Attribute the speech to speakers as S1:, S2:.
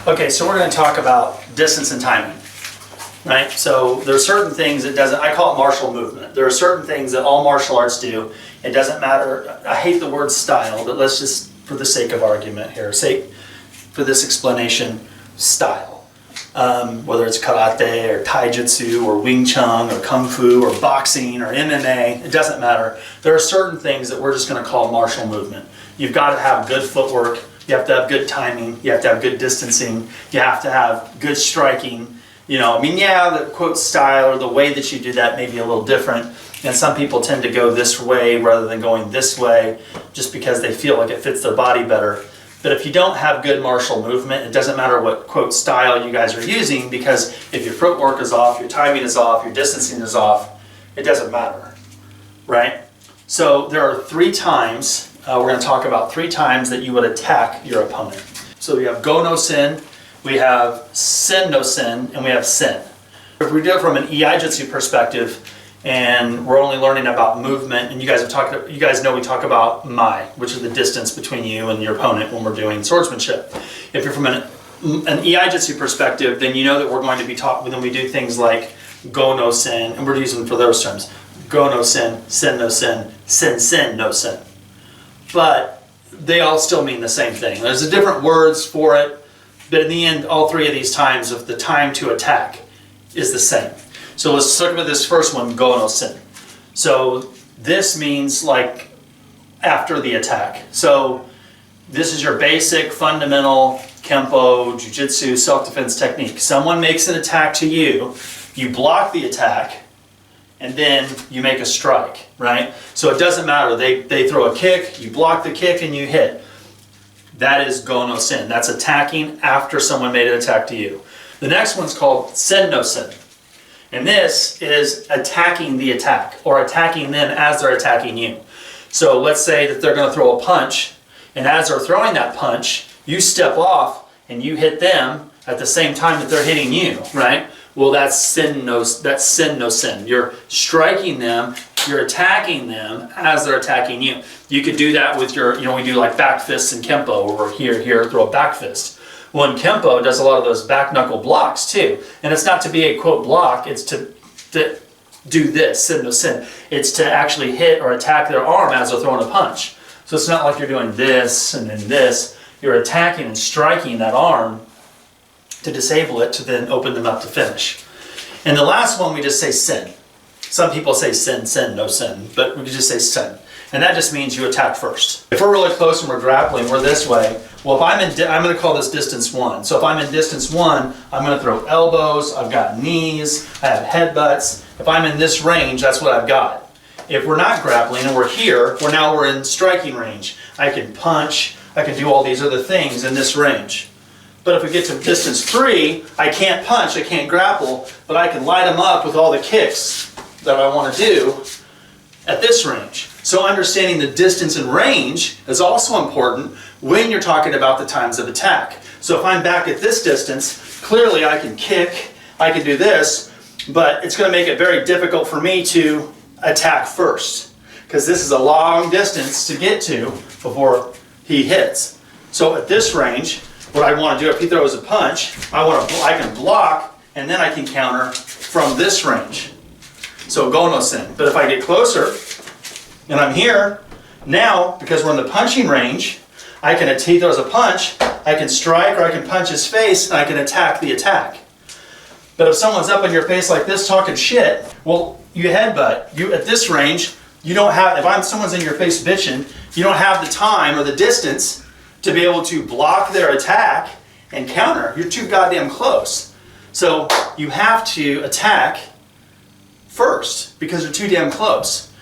S1: Okay, so we're going to talk about distance and timing, right? So there are certain things I call it martial movement. There are certain things that all martial arts do. It doesn't matter, I hate the word style, but let's just, for the sake of argument here, for this explanation, style. Whether it's karate or taijutsu or Wing Chun or Kung Fu or boxing or MMA, it doesn't matter. There are certain things that we're just going to call martial movement. You've got to have good footwork. You have to have good timing, you have to have good distancing, you have to have good striking. You know, I mean, yeah, the quote style or the way that you do that may be a little different, and some people tend to go this way rather than going this way just because they feel like it fits their body better. But if you don't have good martial movement, it doesn't matter what quote style you guys are using, because if your footwork is off, your timing is off, your distancing is off, it doesn't matter, right? So there are 3 times, we're going to talk about 3 times that you would attack your opponent. So we have Go no Sen, we have Sen no Sen, and we have Sen. If we do it from an Ninjutsu perspective, and we're only learning about movement, and you guys know we talk about Mai, which is the distance between you and your opponent when we're doing swordsmanship. If you're from an Ninjutsu perspective, then you know that we're going to be taught when we do things like Go no Sen, and we're using for those terms, Go no Sen, Sen no Sen, Sen Sen no Sen. But they all still mean the same thing. There's different words for it, but in the end, all 3 of these times of the time to attack is the same. So let's talk about this first one, Go no Sen. So this means like after the attack. So this is your basic, fundamental Kempo, Bujutsu, self-defense technique. Someone makes an attack to you, you block the attack, and then you make a strike, right? So it doesn't matter. They throw a kick, you block the kick, and you hit. That is Go no Sen. That's attacking after someone made an attack to you. The next one's called Sen no Sen. And this is attacking the attack, or attacking them as they're attacking you. So let's say that they're going to throw a punch, and as they're throwing that punch, you step off and you hit them at the same time that they're hitting you, right? Well, that's Sen no Sen. You're striking them, you're attacking them as they're attacking you. You could do that with your, we do like back fists in Kempo, or here, throw a back fist. Well, in Kempo, it does a lot of those back knuckle blocks too. And it's not to be a quote block, it's to do this, Sen no Sen. It's to actually hit or attack their arm as they're throwing a punch. So it's not like you're doing this and then this. You're attacking and striking that arm to disable it, to then open them up to finish. And the last one, we just say Sen. Some people say Sen Sen no Sen, but we can just say Sen. And that just means you attack first. If we're really close and we're grappling, we're this way. Well, if I'm going to call this distance 1. So if I'm in distance 1, I'm going to throw elbows, I've got knees, I have headbutts. If I'm in this range, that's what I've got. If we're not grappling and we're here, we're in striking range. I can punch, I can do all these other things in this range. But if we get to distance 3, I can't punch, I can't grapple, but I can light them up with all the kicks that I want to do at this range. So understanding the distance and range is also important when you're talking about the times of attack. So if I'm back at this distance, clearly I can kick, I can do this, but it's going to make it very difficult for me to attack first, because this is a long distance to get to before he hits. So at this range, what I want to do, if he throws a punch, I can block, and then I can counter from this range. So Go no Sen. But if I get closer, and I'm here, now, because we're in the punching range, if he throws a punch, I can strike or I can punch his face, and I can attack the attack. But if someone's up in your face like this talking shit, well, you headbutt. At this range, you don't have, if someone's in your face bitching, you don't have the time or the distance to be able to block their attack and counter. You're too goddamn close. So you have to attack first because you're too damn close.